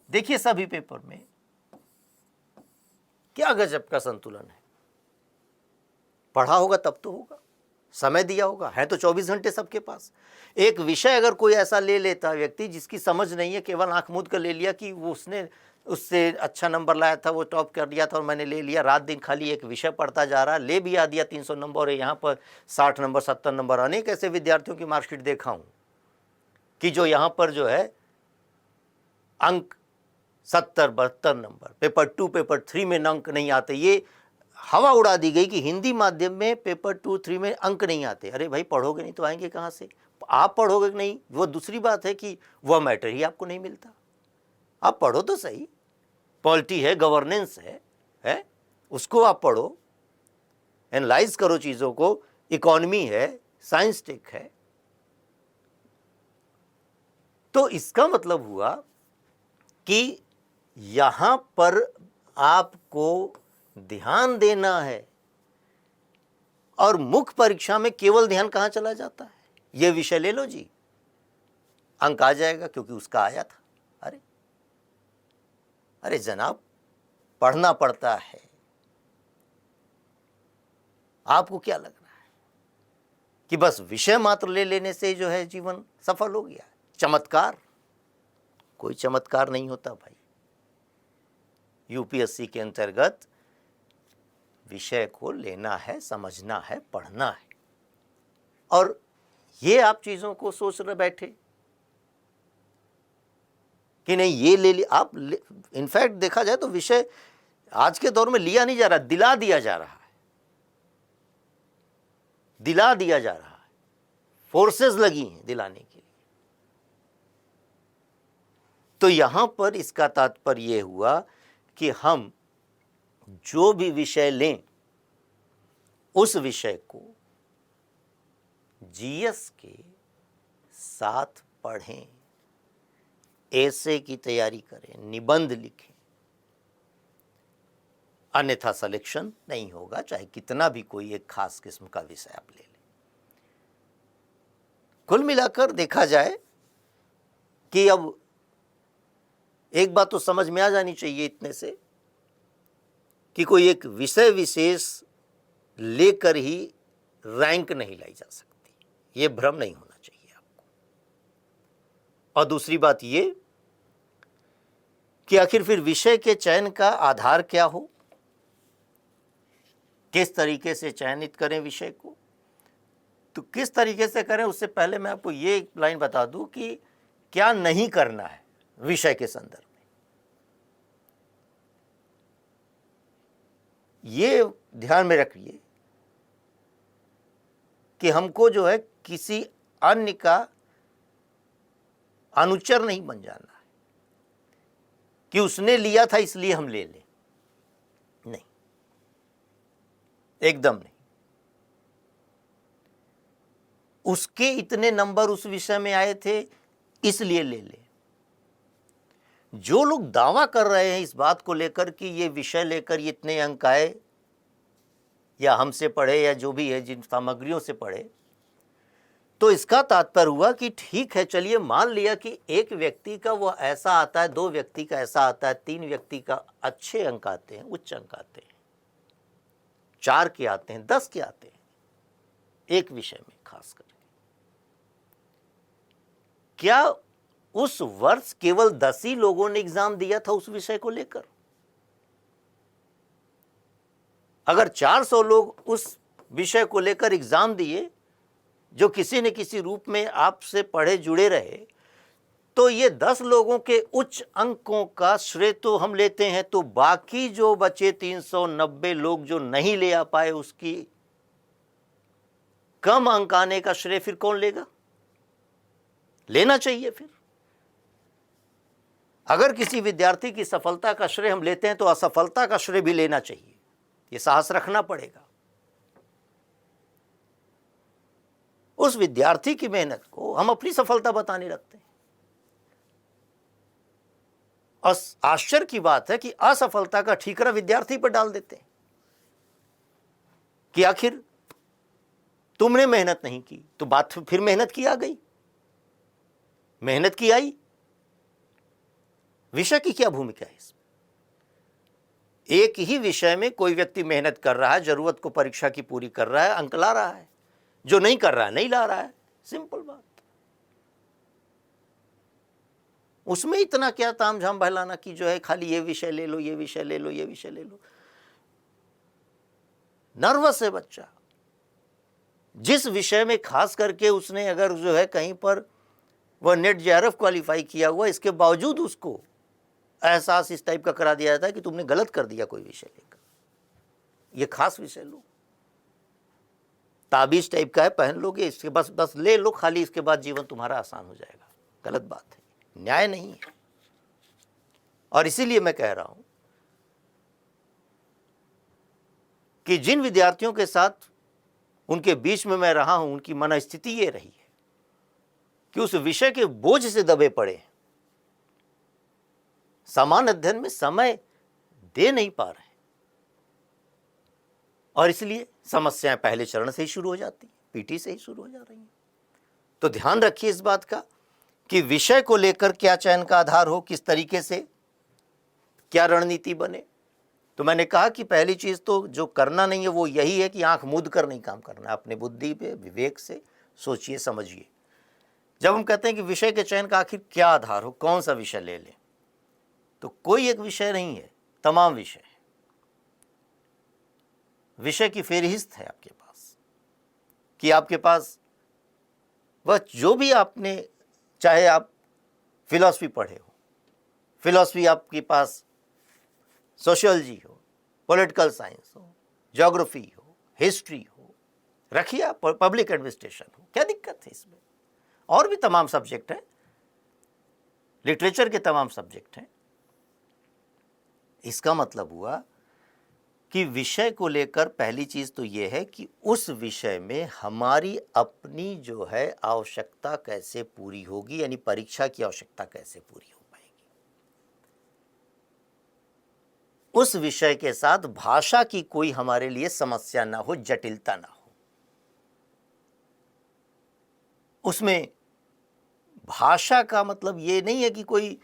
देखिए सभी पेपर में क्या गजब का संतुलन है। पढ़ा होगा तब तो होगा, समय दिया होगा, है तो 24 घंटे सबके पास। एक विषय अगर कोई ऐसा ले लेता व्यक्ति जिसकी समझ नहीं है, केवल आंख मूंद कर ले लिया कि वो उसने उससे अच्छा नंबर लाया था, वो टॉप कर दिया था और मैंने ले लिया, रात दिन खाली एक विषय पढ़ता जा रहा, ले भी आ दिया 300 नंबर और यहाँ पर 60 नंबर 70 नंबर। अनेक ऐसे विद्यार्थियों की मार्कशीट देखा हूँ कि जो यहाँ पर जो है अंक 70-72 नंबर, पेपर 2 पेपर 3 में अंक नहीं आते। ये हवा उड़ा दी गई कि हिंदी माध्यम में पेपर 2 3 में अंक नहीं आते। अरे भाई पढ़ोगे नहीं तो आएंगे कहाँ से? आप पढ़ोगे नहीं वो दूसरी बात है कि वह मैटर ही आपको नहीं मिलता। आप पढ़ो तो सही, पॉलिटी है, गवर्नेंस है, उसको आप पढ़ो, एनालाइज करो चीज़ों को, इकोनॉमी है, साइंस टेक है। तो इसका मतलब हुआ कि यहां पर आपको ध्यान देना है और मुख्य परीक्षा में केवल ध्यान कहां चला जाता है? यह विषय ले लो जी, अंक आ जाएगा क्योंकि उसका आया था। अरे जनाब, पढ़ना पड़ता है। आपको क्या लग रहा है कि बस विषय मात्र ले लेने से जो है जीवन सफल हो गया? चमत्कार? कोई चमत्कार नहीं होता भाई। यूपीएससी के अंतर्गत विषय को लेना है, समझना है, पढ़ना है। और ये आप चीज़ों को सोच रहे बैठे कि नहीं ये ले ली आप। इनफैक्ट देखा जाए तो विषय आज के दौर में लिया नहीं जा रहा, दिला दिया जा रहा है, दिला दिया जा रहा है, फोर्सेस लगी हैं दिलाने के लिए। तो यहां पर इसका तात्पर्य यह हुआ कि हम जो भी विषय लें उस विषय को जीएस के साथ पढ़ें, ऐसे की तैयारी करें, निबंध लिखें, अन्यथा सिलेक्शन नहीं होगा, चाहे कितना भी कोई एक खास किस्म का विषय आप ले लें। कुल मिलाकर देखा जाए कि अब एक बात तो समझ में आ जानी चाहिए इतने से कि कोई एक विषय विशेष लेकर ही रैंक नहीं लाई जा सकती, ये भ्रम नहीं होना चाहिए आपको। और दूसरी बात ये कि आखिर फिर विषय के चयन का आधार क्या हो, किस तरीके से चयनित करें विषय को, तो किस तरीके से करें उससे पहले मैं आपको ये एक लाइन बता दूं कि क्या नहीं करना है विषय के संदर्भ में। ये ध्यान में रखिए कि हमको जो है किसी अन्य का अनुचर नहीं बन जाना है कि उसने लिया था इसलिए हम ले लें, नहीं, एकदम नहीं। उसके इतने नंबर उस विषय में आए थे इसलिए ले ले। जो लोग दावा कर रहे हैं इस बात को लेकर कि ये विषय लेकर ये इतने अंक आए, या हमसे पढ़े या जो भी है जिन सामग्रियों से पढ़े, तो इसका तात्पर्य हुआ कि ठीक है, चलिए मान लिया कि एक व्यक्ति का वो ऐसा आता है, 2 व्यक्ति का ऐसा आता है, 3 व्यक्ति का अच्छे अंक आते हैं, उच्च अंक आते हैं, 4 के आते हैं, 10 के आते हैं एक विषय में खास करके। क्या उस वर्ष केवल 10 ही लोगों ने एग्जाम दिया था उस विषय को लेकर? अगर 400 लोग उस विषय को लेकर एग्जाम दिए जो किसी न किसी रूप में आपसे पढ़े जुड़े रहे, तो ये 10 लोगों के उच्च अंकों का श्रेय तो हम लेते हैं, तो बाकी जो बचे 390 लोग जो नहीं ले आ पाए उसकी कम अंक आने का श्रेय फिर कौन लेगा? लेना चाहिए। फिर अगर किसी विद्यार्थी की सफलता का श्रेय हम लेते हैं तो असफलता का श्रेय भी लेना चाहिए, ये साहस रखना पड़ेगा। उस विद्यार्थी की मेहनत को हम अपनी सफलता बताने लगते हैं। और आश्चर्य की बात है कि असफलता का ठीकरा विद्यार्थी पर डाल देते हैं कि आखिर तुमने मेहनत नहीं की, तो बात फिर मेहनत की आ गई, मेहनत की आई। विषय की क्या भूमिका है इसमें? एक ही विषय में कोई व्यक्ति मेहनत कर रहा है, जरूरत को परीक्षा की पूरी कर रहा है, अंक ला रहा है, जो नहीं कर रहा है नहीं ला रहा है, सिंपल बात। उसमें इतना क्या तामझाम बहलाना कि जो है खाली ये विषय ले लो, ये विषय ले लो, ये विषय ले लो। नर्वस है बच्चा। जिस विषय में खास करके उसने अगर जो है कहीं पर वह नेट जेआरएफ क्वालिफाई किया हुआ, इसके बावजूद उसको एहसास इस टाइप का करा दिया जाता है कि तुमने गलत कर दिया कोई विषय लेकर, ये खास विषय लो, ताबीज टाइप का है, पहन लोगे, इसके बस ले लो खाली, इसके बाद जीवन तुम्हारा आसान हो जाएगा। गलत बात है, न्याय नहीं है। और इसीलिए मैं कह रहा हूं कि जिन विद्यार्थियों के साथ उनके बीच में मैं रहा हूं, उनकी मनस्थिति ये रही है कि उस विषय के बोझ से दबे पड़े हैं, समान अध्ययन में समय दे नहीं पा रहे, और इसलिए समस्याएं पहले चरण से ही शुरू हो जाती, पीटी से ही शुरू हो जा रही हैं। तो ध्यान रखिए इस बात का कि विषय को लेकर क्या चयन का आधार हो, किस तरीके से क्या रणनीति बने। तो मैंने कहा कि पहली चीज तो जो करना नहीं है वो यही है कि आंख मूंद कर नहीं काम करना, अपने बुद्धि पे विवेक से सोचिए समझिए। जब हम कहते हैं कि विषय के चयन का आखिर क्या आधार हो, कौन सा विषय ले लें, तो कोई एक विषय नहीं है, तमाम विषय है। विषय की फेहरिस्त है आपके पास कि आपके पास वह जो भी आपने, चाहे आप फिलॉसफी पढ़े हो, फिलॉसफी आपके पास सोशियोलॉजी हो, पॉलिटिकल साइंस हो, ज्योग्राफी हो, हिस्ट्री हो, रखिए आप, पब्लिक एडमिनिस्ट्रेशन हो, क्या दिक्कत है इसमें? और भी तमाम सब्जेक्ट हैं, लिटरेचर के तमाम सब्जेक्ट हैं। इसका मतलब हुआ कि विषय को लेकर पहली चीज तो यह है कि उस विषय में हमारी अपनी जो है आवश्यकता कैसे पूरी होगी, यानी परीक्षा की आवश्यकता कैसे पूरी हो पाएगी। उस विषय के साथ भाषा की कोई हमारे लिए समस्या ना हो, जटिलता ना हो। उसमें भाषा का मतलब ये नहीं है कि कोई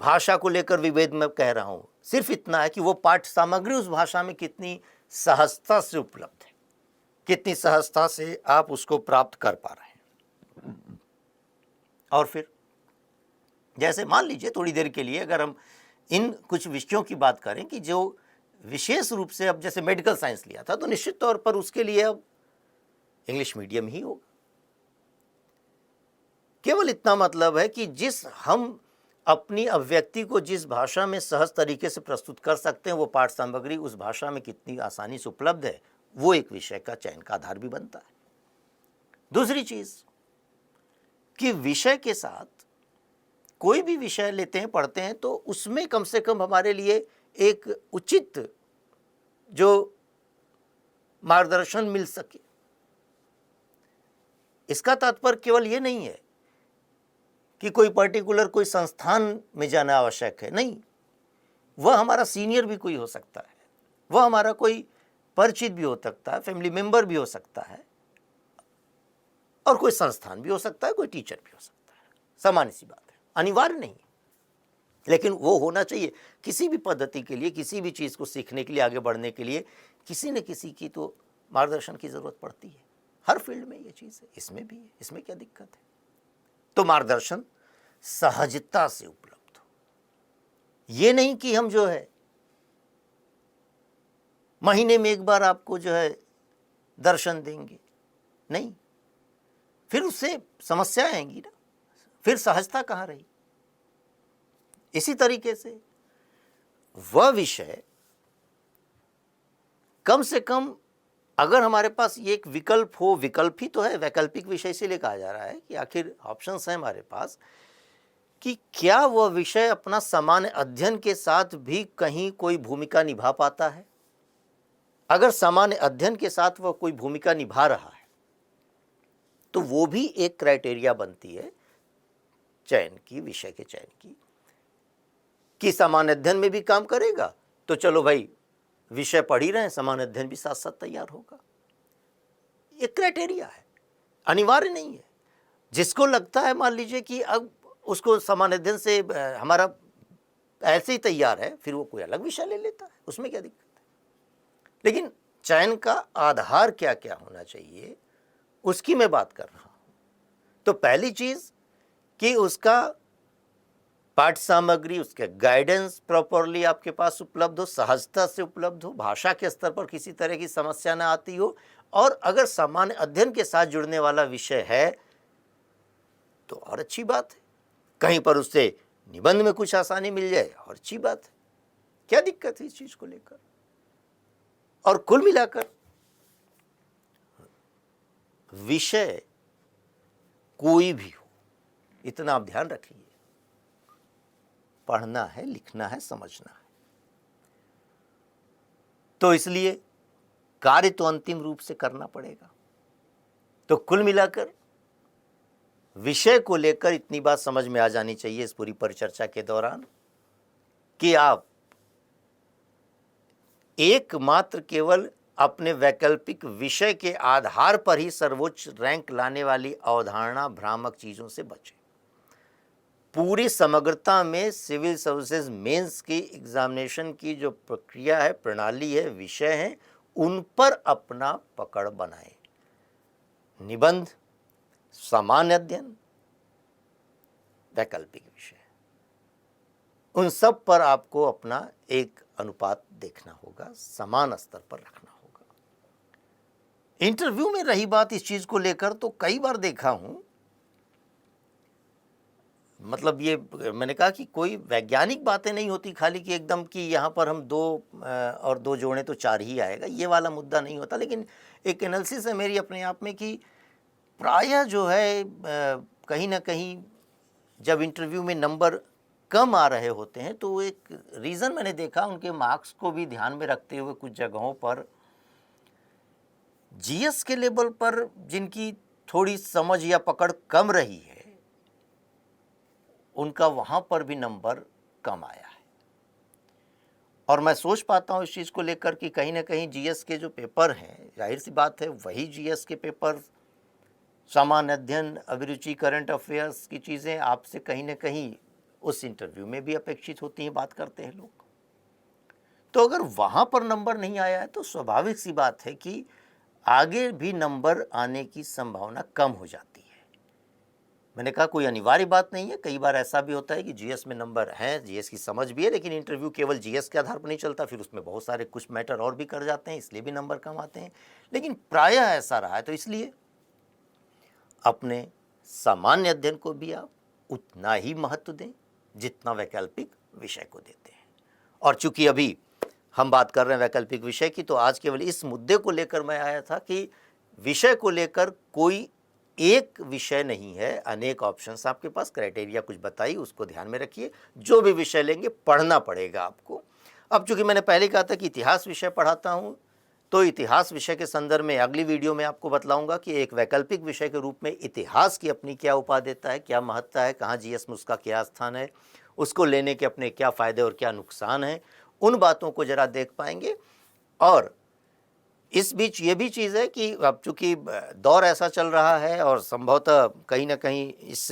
भाषा को लेकर विभेद में कह रहा हूं, सिर्फ इतना है कि वो पाठ्य सामग्री उस भाषा में कितनी सहजता से उपलब्ध है, कितनी सहजता से आप उसको प्राप्त कर पा रहे हैं। और फिर जैसे मान लीजिए थोड़ी देर के लिए अगर हम इन कुछ विषयों की बात करें कि जो विशेष रूप से, अब जैसे मेडिकल साइंस लिया था तो निश्चित तौर पर उसके लिए अब इंग्लिश मीडियम ही होगा। केवल इतना मतलब है कि जिस हम अपनी अभिव्यक्ति को जिस भाषा में सहज तरीके से प्रस्तुत कर सकते हैं, वो पाठ सामग्री उस भाषा में कितनी आसानी से उपलब्ध है, वो एक विषय का चयन का आधार भी बनता है। दूसरी चीज कि विषय के साथ कोई भी विषय लेते हैं, पढ़ते हैं, तो उसमें कम से कम हमारे लिए एक उचित जो मार्गदर्शन मिल सके। इसका तात्पर्य केवल ये नहीं है कि कोई पर्टिकुलर कोई संस्थान में जाना आवश्यक है, नहीं, वह हमारा सीनियर भी कोई हो सकता है, वह हमारा कोई परिचित भी हो सकता है, फैमिली मेंबर भी हो सकता है, और कोई संस्थान भी हो सकता है, कोई टीचर भी हो सकता है। सामान्य सी बात है, अनिवार्य नहीं, लेकिन वो होना चाहिए। किसी भी पद्धति के लिए, किसी भी चीज को सीखने के लिए, आगे बढ़ने के लिए किसी न किसी की तो मार्गदर्शन की जरूरत पड़ती है। हर फील्ड में ये चीज है, इसमें भी है, इसमें क्या दिक्कत है? तो मार्गदर्शन सहजता से उपलब्ध हो। ये नहीं कि हम जो है महीने में एक बार आपको जो है दर्शन देंगे, नहीं, फिर उससे समस्या आएंगी ना, फिर सहजता कहाँ रही। इसी तरीके से वह विषय कम से कम अगर हमारे पास ये एक विकल्प हो, विकल्प ही तो है, वैकल्पिक विषय इसीलिए कहा जा रहा है कि आखिर ऑप्शंस हैं हमारे पास, कि क्या वह विषय अपना सामान्य अध्ययन के साथ भी कहीं कोई भूमिका निभा पाता है। अगर सामान्य अध्ययन के साथ वह कोई भूमिका निभा रहा है तो वो भी एक क्राइटेरिया बनती है चयन की, विषय के चयन की, कि सामान्य अध्ययन में भी काम करेगा तो चलो भाई विषय पढ़ ही रहे हैं, सामान्य अध्ययन भी साथ साथ तैयार होगा। ये क्राइटेरिया है, अनिवार्य नहीं है। जिसको लगता है मान लीजिए कि अब उसको सामान्य अध्ययन से हमारा ऐसे ही तैयार है, फिर वो कोई अलग विषय ले लेता है, उसमें क्या दिक्कत है। लेकिन चयन का आधार क्या क्या होना चाहिए उसकी मैं बात कर रहा हूं। तो पहली चीज कि उसका पाठ सामग्री, उसके गाइडेंस प्रॉपरली आपके पास उपलब्ध हो, सहजता से उपलब्ध हो, भाषा के स्तर पर किसी तरह की समस्या ना आती हो, और अगर सामान्य अध्ययन के साथ जुड़ने वाला विषय है तो और अच्छी बात है। कहीं पर उससे निबंध में कुछ आसानी मिल जाए और अच्छी बात है, क्या दिक्कत है इस चीज को लेकर। और कुल मिलाकर विषय कोई भी हो, इतना आप ध्यान रखिए, पढ़ना है, लिखना है, समझना है। तो इसलिए कार्य तो अंतिम रूप से करना पड़ेगा। तो कुल मिलाकर विषय को लेकर इतनी बात समझ में आ जानी चाहिए इस पूरी परिचर्चा के दौरान कि आप एकमात्र केवल अपने वैकल्पिक विषय के आधार पर ही सर्वोच्च रैंक लाने वाली अवधारणा, भ्रामक चीजों से बचें। पूरी समग्रता में सिविल सर्विसेज मेंस की एग्जामिनेशन की जो प्रक्रिया है, प्रणाली है, विषय है, उन पर अपना पकड़ बनाएं। निबंध, सामान्य अध्ययन, वैकल्पिक विषय, उन सब पर आपको अपना एक अनुपात देखना होगा, समान स्तर पर रखना होगा। इंटरव्यू में रही बात इस चीज़ को लेकर, तो कई बार देखा हूँ, मतलब ये मैंने कहा कि कोई वैज्ञानिक बातें नहीं होती खाली कि एकदम कि यहाँ पर हम 2 और 2 जोड़ें तो 4 ही आएगा, ये वाला मुद्दा नहीं होता। लेकिन एक एनालिसिस है मेरी अपने आप में कि प्रायः जो है कहीं ना कहीं जब इंटरव्यू में नंबर कम आ रहे होते हैं तो एक रीज़न मैंने देखा, उनके मार्क्स को भी ध्यान में रखते हुए कुछ जगहों पर जीएस के लेवल पर जिनकी थोड़ी समझ या पकड़ कम रही है, उनका वहाँ पर भी नंबर कम आया है। और मैं सोच पाता हूँ इस चीज़ को लेकर कि कहीं ना कहीं जीएस के जो पेपर हैं, जाहिर सी बात है वही जीएस के पेपर, सामान्य अध्ययन, अभिरुचि, करंट अफेयर्स की चीज़ें आपसे कहीं ना कहीं उस इंटरव्यू में भी अपेक्षित होती हैं, बात करते हैं लोग। तो अगर वहाँ पर नंबर नहीं आया है तो स्वाभाविक सी बात है कि आगे भी नंबर आने की संभावना कम हो जाती है। मैंने कहा कोई अनिवार्य बात नहीं है, कई बार ऐसा भी होता है कि जीएस में नंबर हैं, जीएस की समझ भी है, लेकिन इंटरव्यू केवल जीएस के आधार पर नहीं चलता, फिर उसमें बहुत सारे कुछ मैटर और भी कर जाते हैं, इसलिए भी नंबर कम आते हैं। लेकिन प्रायः ऐसा रहा है, तो इसलिए अपने सामान्य अध्ययन को भी आप उतना ही महत्व दें जितना वैकल्पिक विषय को देते हैं। और चूंकि अभी हम बात कर रहे हैं वैकल्पिक विषय की, तो आज केवल इस मुद्दे को लेकर मैं आया था कि विषय को लेकर कोई एक विषय नहीं है, अनेक ऑप्शंस आपके पास, क्राइटेरिया कुछ बताइए, उसको ध्यान में रखिए। जो भी विषय लेंगे पढ़ना पड़ेगा आपको। अब चूंकि मैंने पहले कहा था कि इतिहास विषय पढ़ाता हूँ, तो इतिहास विषय के संदर्भ में अगली वीडियो में आपको बतलाऊंगा कि एक वैकल्पिक विषय के रूप में इतिहास की अपनी क्या उपादेयता है, क्या महत्ता है, कहाँ जीएस में उसका क्या स्थान है, उसको लेने के अपने क्या फ़ायदे और क्या नुकसान हैं, उन बातों को ज़रा देख पाएंगे। और इस बीच ये भी चीज़ है कि अब चूँकि दौर ऐसा चल रहा है और संभवतः कहीं ना कहीं इस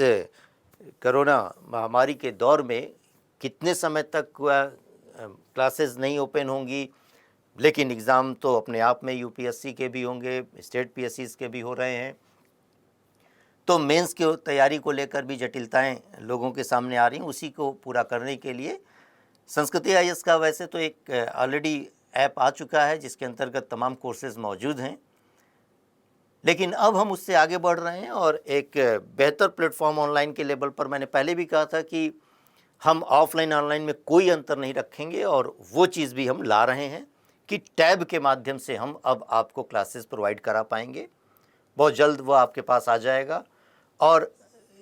कोरोना महामारी के दौर में कितने समय तक क्लासेस नहीं ओपन होंगी, लेकिन एग्ज़ाम तो अपने आप में यूपीएससी के भी होंगे, स्टेट पीएससीज़ के भी हो रहे हैं, तो मेंस की तैयारी को लेकर भी जटिलताएं लोगों के सामने आ रही हैं। उसी को पूरा करने के लिए संस्कृति आईएएस का वैसे तो एक ऑलरेडी ऐप आ चुका है जिसके अंतर्गत तमाम कोर्सेज मौजूद हैं, लेकिन अब हम उससे आगे बढ़ रहे हैं और एक बेहतर प्लेटफॉर्म ऑनलाइन के लेवल पर, मैंने पहले भी कहा था कि हम ऑफलाइन ऑनलाइन में कोई अंतर नहीं रखेंगे, और वो चीज़ भी हम ला रहे हैं कि टैब के माध्यम से हम अब आपको क्लासेस प्रोवाइड करा पाएंगे। बहुत जल्द वो आपके पास आ जाएगा, और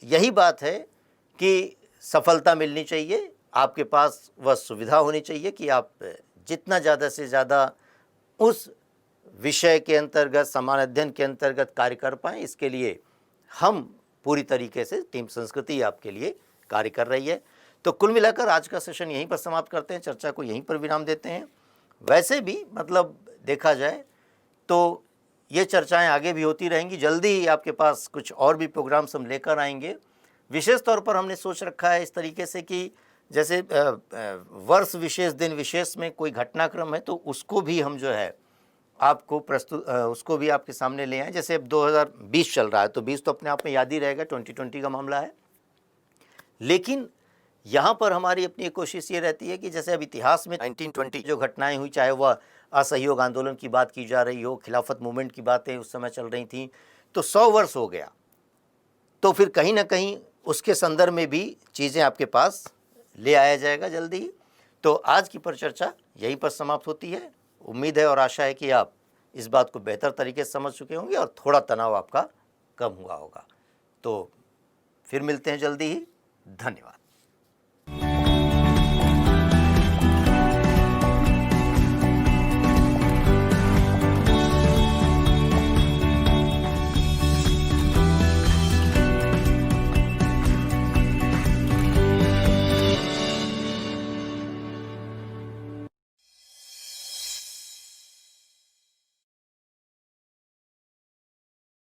यही बात है कि सफलता मिलनी चाहिए, आपके पास वह सुविधा होनी चाहिए कि आप जितना ज़्यादा से ज़्यादा उस विषय के अंतर्गत, सामान्य अध्ययन के अंतर्गत कार्य कर पाएँ। इसके लिए हम पूरी तरीके से टीम संस्कृति आपके लिए कार्य कर रही है। तो कुल मिलाकर आज का सेशन यहीं पर समाप्त करते हैं, चर्चा को यहीं पर विराम देते हैं। वैसे भी मतलब देखा जाए तो ये चर्चाएं आगे भी होती रहेंगी, जल्दी ही आपके पास कुछ और भी प्रोग्राम्स हम लेकर आएंगे। विशेष तौर पर हमने सोच रखा है इस तरीके से कि जैसे वर्ष विशेष, दिन विशेष में कोई घटनाक्रम है तो उसको भी हम जो है आपको उसको भी आपके सामने ले आए। जैसे अब 2020 चल रहा है, तो 20 तो अपने आप में याद ही रहेगा, 2020 का मामला है, लेकिन यहाँ पर हमारी अपनी एक कोशिश ये रहती है कि जैसे अब इतिहास में 1920 जो घटनाएं हुई, चाहे वह असहयोग आंदोलन की बात की जा रही हो, खिलाफत मूवमेंट की बातें उस समय चल रही थी, तो 100 वर्ष हो गया, तो फिर कहीं ना कहीं उसके संदर्भ में भी चीज़ें आपके पास ले आया जाएगा जल्दी ही। तो आज की परिचर्चा यहीं पर समाप्त होती है। उम्मीद है और आशा है कि आप इस बात को बेहतर तरीके से समझ चुके होंगे और थोड़ा तनाव आपका कम हुआ होगा। तो फिर मिलते हैं जल्दी ही। धन्यवाद।